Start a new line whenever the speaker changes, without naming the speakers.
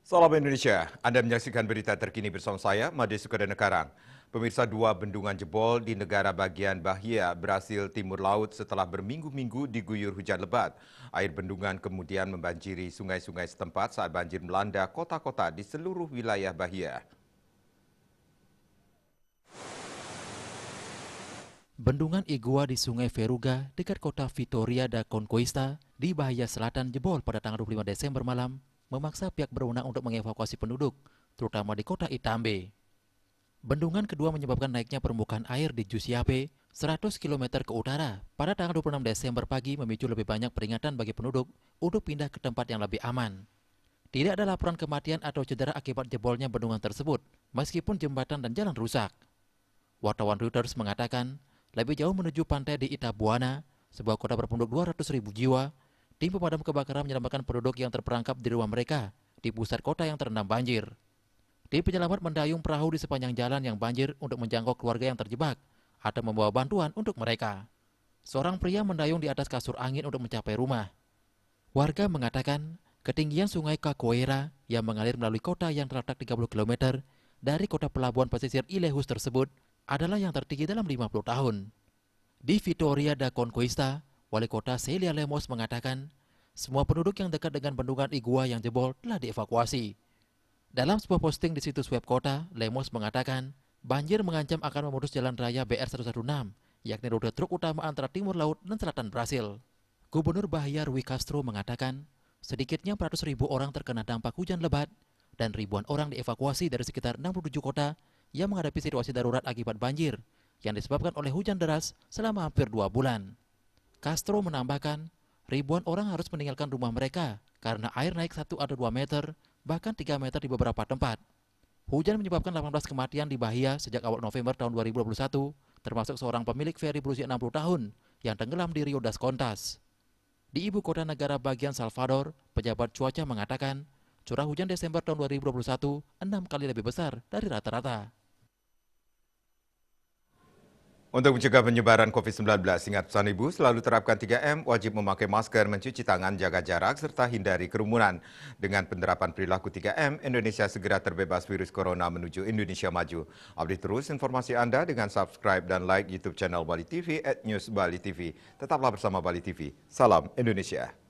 Salam Indonesia, Anda menyaksikan berita terkini bersama saya, Made Sukadana Karang. Pemirsa, dua bendungan jebol di negara bagian Bahia, Brasil Timur Laut setelah berminggu-minggu diguyur hujan lebat. Air bendungan kemudian membanjiri sungai-sungai setempat saat banjir melanda kota-kota di seluruh wilayah Bahia.
Bendungan Igua di Sungai Veruga dekat kota Vitória da Conquista di Bahia Selatan jebol pada tanggal 25 Desember malam, memaksa pihak berwenang untuk mengevakuasi penduduk, terutama di kota Itambe. Bendungan kedua menyebabkan naiknya permukaan air di Jusiape, 100 km ke utara, pada tanggal 26 Desember pagi memicu lebih banyak peringatan bagi penduduk untuk pindah ke tempat yang lebih aman. Tidak ada laporan kematian atau cedera akibat jebolnya bendungan tersebut, meskipun jembatan dan jalan rusak. Wartawan Reuters mengatakan, lebih jauh menuju pantai di Itabuana, sebuah kota berpenduduk 200.000 jiwa, tim pemadam kebakaran menyelamatkan penduduk yang terperangkap di rumah mereka di pusat kota yang terendam banjir. Tim penyelamat mendayung perahu di sepanjang jalan yang banjir untuk menjangkau keluarga yang terjebak atau membawa bantuan untuk mereka. Seorang pria mendayung di atas kasur angin untuk mencapai rumah. Warga mengatakan, ketinggian sungai Cachoeira yang mengalir melalui kota yang terletak 30 km dari kota pelabuhan pesisir Ilhéus tersebut adalah yang tertinggi dalam 50 tahun. Di Vitória da Conquista, Wali Kota Celia Lemos mengatakan, semua penduduk yang dekat dengan bendungan Igua yang jebol telah dievakuasi. Dalam sebuah posting di situs web kota, Lemos mengatakan, banjir mengancam akan memutus jalan raya BR-116, yakni rute truk utama antara timur laut dan selatan Brasil. Gubernur Bahia Rui Castro mengatakan, sedikitnya 400.000 orang terkena dampak hujan lebat dan ribuan orang dievakuasi dari sekitar 67 kota yang menghadapi situasi darurat akibat banjir yang disebabkan oleh hujan deras selama hampir 2 bulan. Castro menambahkan, ribuan orang harus meninggalkan rumah mereka karena air naik 1 atau 2 meter, bahkan 3 meter di beberapa tempat. Hujan menyebabkan 18 kematian di Bahia sejak awal November tahun 2021, termasuk seorang pemilik feri berusia 60 tahun yang tenggelam di Rio das Contas. Di ibu kota negara bagian Salvador, pejabat cuaca mengatakan, curah hujan Desember tahun 2021 6 kali lebih besar dari rata-rata.
Untuk mencegah penyebaran COVID-19, ingat pesan Ibu, selalu terapkan 3M, wajib memakai masker, mencuci tangan, jaga jarak, serta hindari kerumunan. Dengan penerapan perilaku 3M, Indonesia segera terbebas virus corona menuju Indonesia maju. Update terus informasi Anda dengan subscribe dan like YouTube channel Bali TV @newsbali TV. Tetaplah bersama Bali TV. Salam Indonesia.